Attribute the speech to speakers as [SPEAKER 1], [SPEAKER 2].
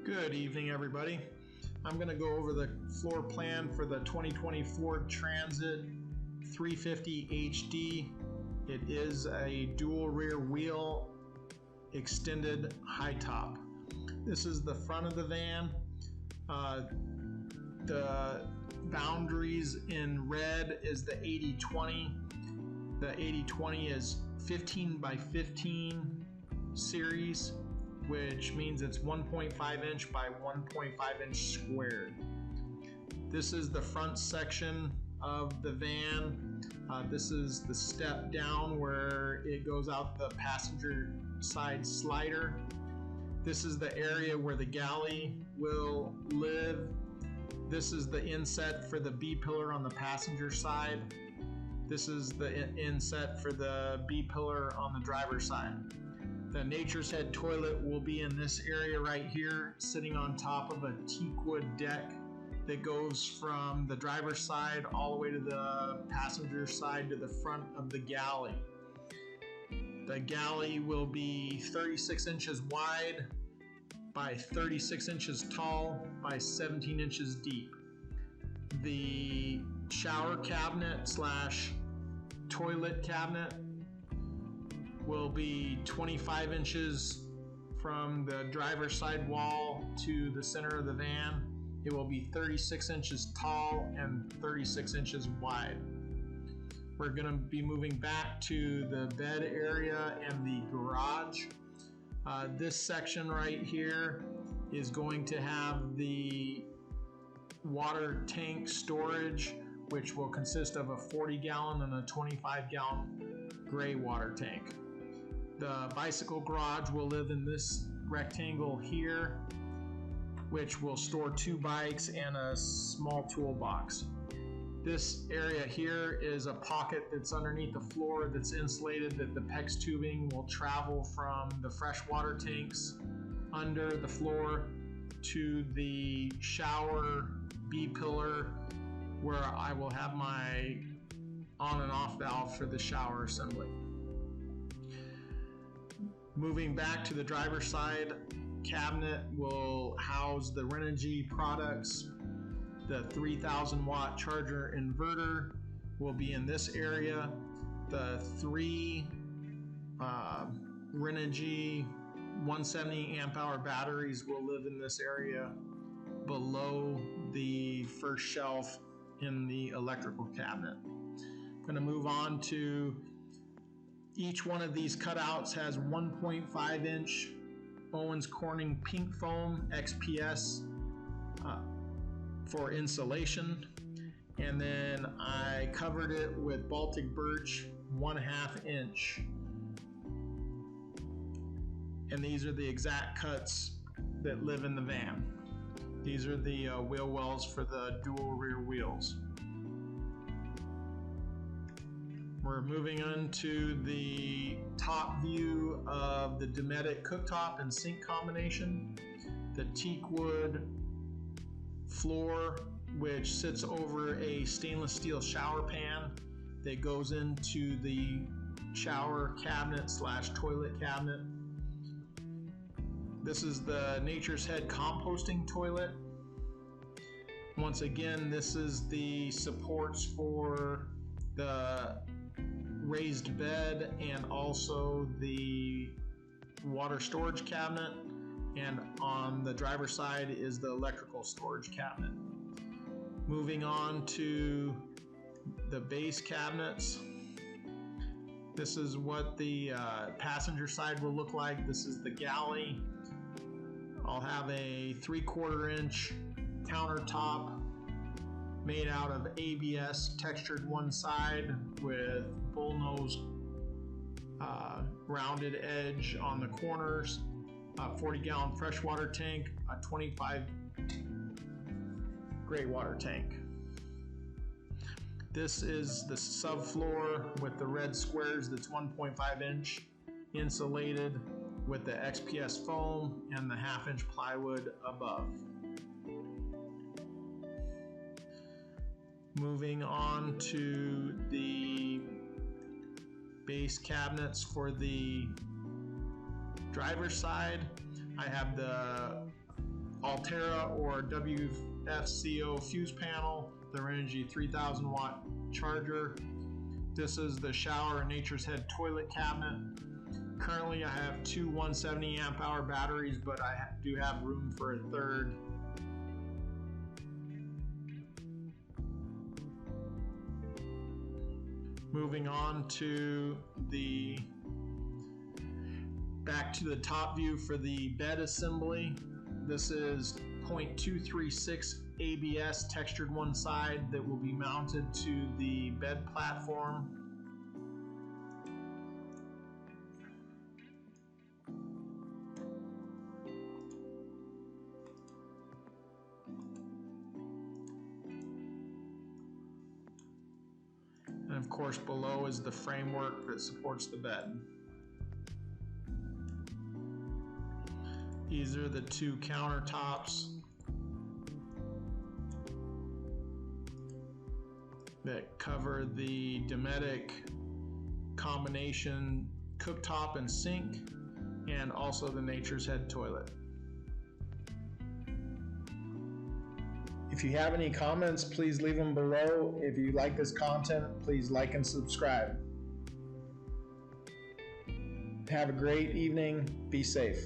[SPEAKER 1] Good evening, everybody. I'm going to go over the floor plan for the 2020 Ford Transit 350 HD. It is a dual rear wheel extended high top. This is the front of the van. The boundaries in red is the 80/20. The 80/20 is 15 by 15 series, which means it's 1.5 inch by 1.5 inch squared. This is the front section of the van. This is the step down where it goes out the passenger side slider. This is the area where the galley will live. This is the inset for the B-pillar on the passenger side. This is the inset for the B-pillar on the driver's side. The Nature's Head toilet will be in this area right here, sitting on top of a teakwood deck that goes from the driver's side all the way to the passenger side to the front of the galley. The galley will be 36 inches wide by 36 inches tall by 17 inches deep. The shower cabinet slash toilet cabinet will be 25 inches from the driver's side wall to the center of the van. It will be 36 inches tall and 36 inches wide. We're going to be moving back to the bed area and the garage. This section right here is going to have the water tank storage, which will consist of a 40-gallon and a 25-gallon gray water tank. The bicycle garage will live in this rectangle here, which will store 2 bikes and a small toolbox. This area here is a pocket that's underneath the floor that's insulated, that the PEX tubing will travel from the freshwater tanks under the floor to the shower B-pillar, where I will have my on and off valve for the shower assembly. Moving back to the driver's side, cabinet will house the Renogy products. The 3,000 watt charger inverter will be in this area. The 3 Renogy 170 amp hour batteries will live in this area below the first shelf in the electrical cabinet. I'm going to move on to each one of these cutouts has 1.5 inch Owens Corning pink foam XPS for insulation, and then I covered it with Baltic birch 1/2 inch, and these are the exact cuts that live in the van. These are the wheel wells for the dual rear wheels. We're moving on to the top view of the Dometic cooktop and sink combination. The teakwood floor, which sits over a stainless steel shower pan that goes into the shower cabinet slash toilet cabinet. This is the Nature's Head composting toilet. Once again, this is the supports for the raised bed and also the water storage cabinet, and on the driver's side is the electrical storage cabinet. Moving on to the base cabinets. This is what the passenger side will look like. This is the galley. I'll have a 3/4 inch countertop made out of ABS, textured one side with bullnose rounded edge on the corners, a 40-gallon freshwater tank, a 25 gray water tank. This is the subfloor with the red squares that's 1.5 inch insulated with the XPS foam and the 1/2 inch plywood above. Moving on to the base cabinets for the driver's side, I have the Altera or WFCO fuse panel, their Energy 3000 watt charger. This is the shower and Nature's Head toilet cabinet. Currently I have two 170 amp hour batteries, but I do have room for a third. Moving on to back to the top view for the bed assembly. This is 0.236 ABS textured one side that will be mounted to the bed platform. And of course below is the framework that supports the bed. These are the two countertops that cover the Dometic combination cooktop and sink, and also the Nature's Head toilet. If you have any comments, please leave them below. If you like this content, please like and subscribe. Have a great evening. Be safe.